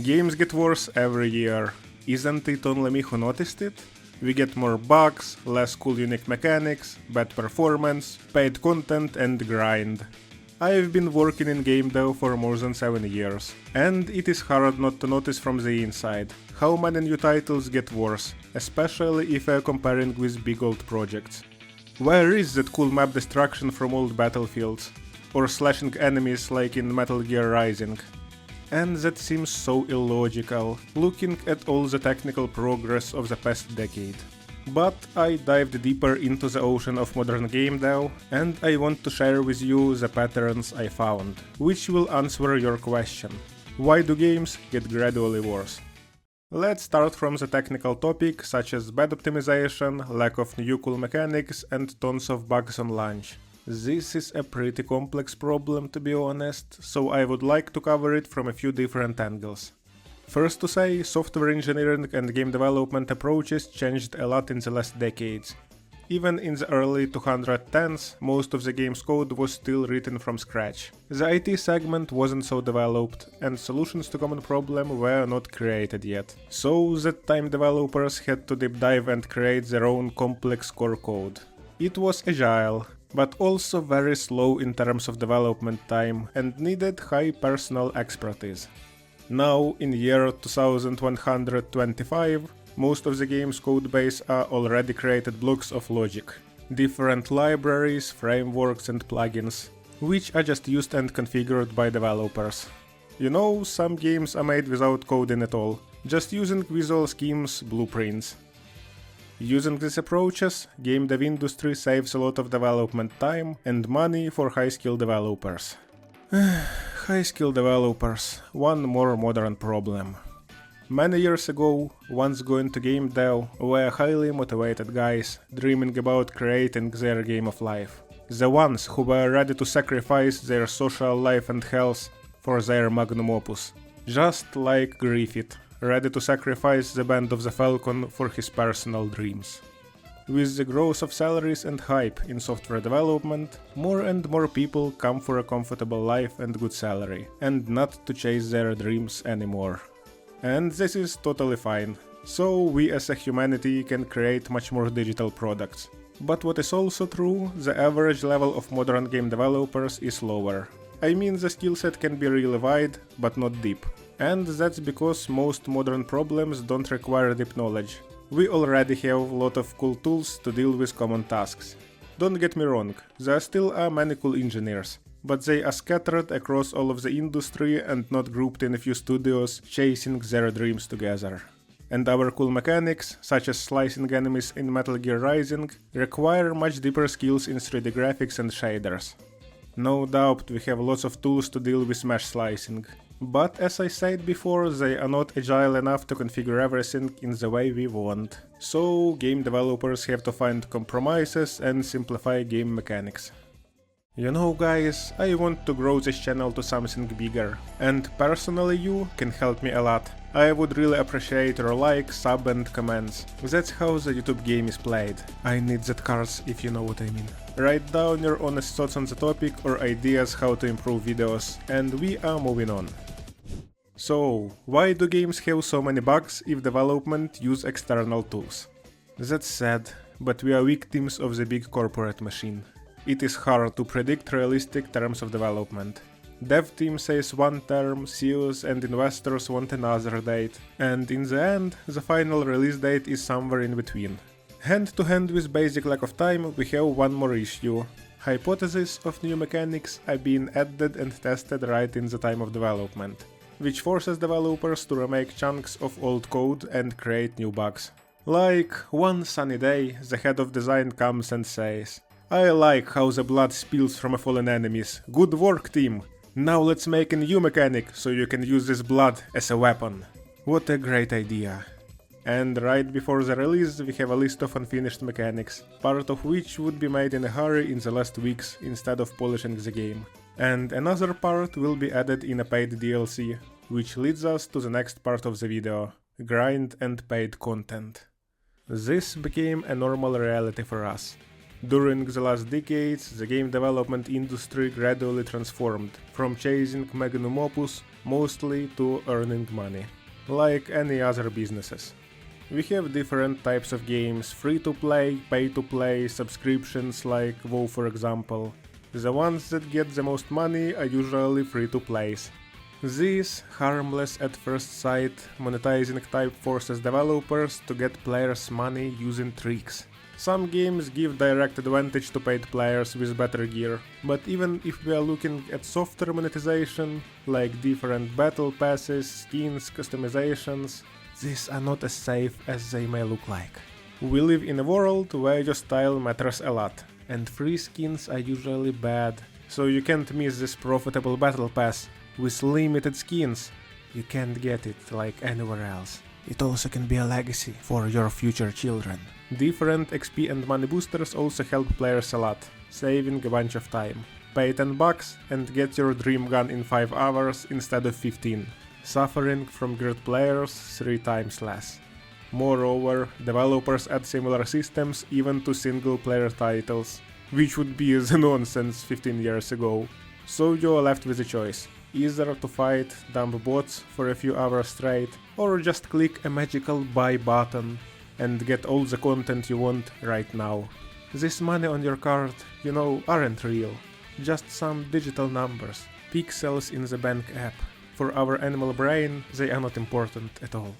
Games get worse every year. Isn't it only me who noticed it? We get more bugs, less cool unique mechanics, bad performance, paid content and grind. I've been working in game dev for more than 7 years, and it is hard not to notice from the inside how many new titles get worse, especially if we're comparing with big old projects. Where is that cool map destruction from old battlefields? Or slashing enemies like in Metal Gear Rising? And that seems so illogical, looking at all the technical progress of the past decade. But I dived deeper into the ocean of modern game dev, and I want to share with you the patterns I found, which will answer your question: why do games get gradually worse? Let's start from the technical topic, such as bad optimization, lack of new cool mechanics, and tons of bugs on launch. This is a pretty complex problem, to be honest, so I would like to cover it from a few different angles. First to say, software engineering and game development approaches changed a lot in the last decades. Even in the early 2010s, most of the game's code was still written from scratch. The IT segment wasn't so developed, and solutions to common problems were not created yet. So that time developers had to deep dive and create their own complex core code. It was agile, but also very slow in terms of development time and needed high personal expertise. Now, in year 2125, most of the game's codebase are already created blocks of logic, different libraries, frameworks and plugins, which are just used and configured by developers. You know, some games are made without coding at all, just using visual schemes, blueprints. Using these approaches, game dev industry saves a lot of development time and money for high-skill developers. High-skill developers, one more modern problem. Many years ago, once going to game dev were highly motivated guys dreaming about creating their game of life. The ones who were ready to sacrifice their social life and health for their magnum opus. Just like Griffith, ready to sacrifice the Band of the Falcon for his personal dreams. With the growth of salaries and hype in software development, more and more people come for a comfortable life and good salary, and not to chase their dreams anymore. And this is totally fine, so we as a humanity can create much more digital products. But what is also true, the average level of modern game developers is lower. I mean, the skill set can be really wide, but not deep. And that's because most modern problems don't require deep knowledge. We already have a lot of cool tools to deal with common tasks. Don't get me wrong, there still are many cool engineers, but they are scattered across all of the industry and not grouped in a few studios chasing their dreams together. And our cool mechanics, such as slicing enemies in Metal Gear Rising, require much deeper skills in 3D graphics and shaders. No doubt we have lots of tools to deal with mesh slicing. But as I said before, they are not agile enough to configure everything in the way we want. So game developers have to find compromises and simplify game mechanics. You know guys, I want to grow this channel to something bigger, and personally you can help me a lot. I would really appreciate your like, sub and comments. That's how the YouTube game is played. I need that cards, if you know what I mean. Write down your honest thoughts on the topic or ideas how to improve videos, and we are moving on. So, why do games have so many bugs if development use external tools? That's sad, but we are victims of the big corporate machine. It is hard to predict realistic terms of development. Dev team says one term, CEOs and investors want another date, and in the end, the final release date is somewhere in between. Hand to hand with basic lack of time, we have one more issue. Hypotheses of new mechanics are being added and tested right in the time of development, which forces developers to remake chunks of old code and create new bugs. Like, one sunny day, the head of design comes and says, "I like how the blood spills from fallen enemies, good work team! Now let's make a new mechanic so you can use this blood as a weapon." What a great idea. And right before the release we have a list of unfinished mechanics, part of which would be made in a hurry in the last weeks instead of polishing the game. And another part will be added in a paid DLC, which leads us to the next part of the video, grind and paid content. This became a normal reality for us. During the last decades, the game development industry gradually transformed, from chasing magnum opus mostly to earning money, like any other businesses. We have different types of games, free-to-play, pay-to-play, subscriptions like WoW for example. The ones that get the most money are usually free-to-plays. These, harmless at first sight, monetizing type forces developers to get players money using tricks. Some games give direct advantage to paid players with better gear, but even if we are looking at softer monetization, like different battle passes, skins, customizations, these are not as safe as they may look like. We live in a world where your style matters a lot, and free skins are usually bad, so you can't miss this profitable battle pass with limited skins. You can't get it like anywhere else. It also can be a legacy for your future children. Different XP and money boosters also help players a lot, saving a bunch of time. Pay $10 and get your dream gun in 5 hours instead of 15, suffering from great players 3 times less. Moreover, developers add similar systems even to single player titles, which would be the nonsense 15 years ago. So you're left with a choice. Either to fight dumb bots for a few hours straight, or just click a magical buy button and get all the content you want right now. This money on your card, aren't real. Just some digital numbers, pixels in the bank app. For our animal brain, they are not important at all.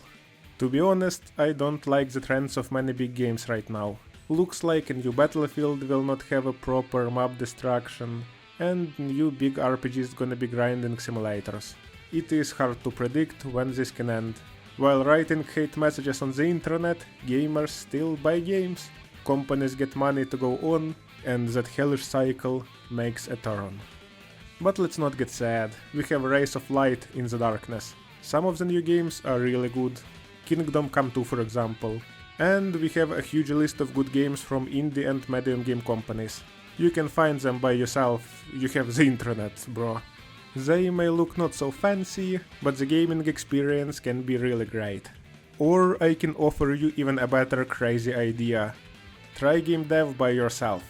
To be honest, I don't like the trends of many big games right now. Looks like a new Battlefield will not have a proper map destruction, and new big RPGs gonna be grinding simulators. It is hard to predict when this can end. While writing hate messages on the internet, gamers still buy games, companies get money to go on, and that hellish cycle makes a turn. But let's not get sad, we have Rays of Light in the darkness. Some of the new games are really good, Kingdom Come 2 for example, and we have a huge list of good games from indie and medium game companies. You can find them by yourself, you have the internet, bro. They may look not so fancy, but the gaming experience can be really great. Or I can offer you even a better crazy idea. Try GameDev by yourself.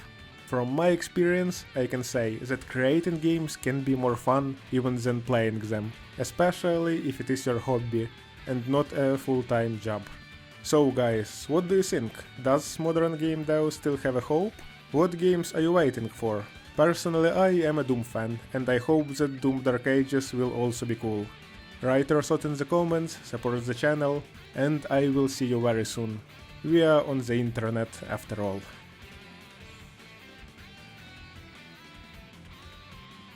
From my experience, I can say that creating games can be more fun even than playing them, especially if it is your hobby and not a full-time job. So guys, what do you think? Does modern game dev still have a hope? What games are you waiting for? Personally, I am a Doom fan, and I hope that Doom Dark Ages will also be cool. Write your thoughts in the comments, support the channel, and I will see you very soon. We are on the internet after all.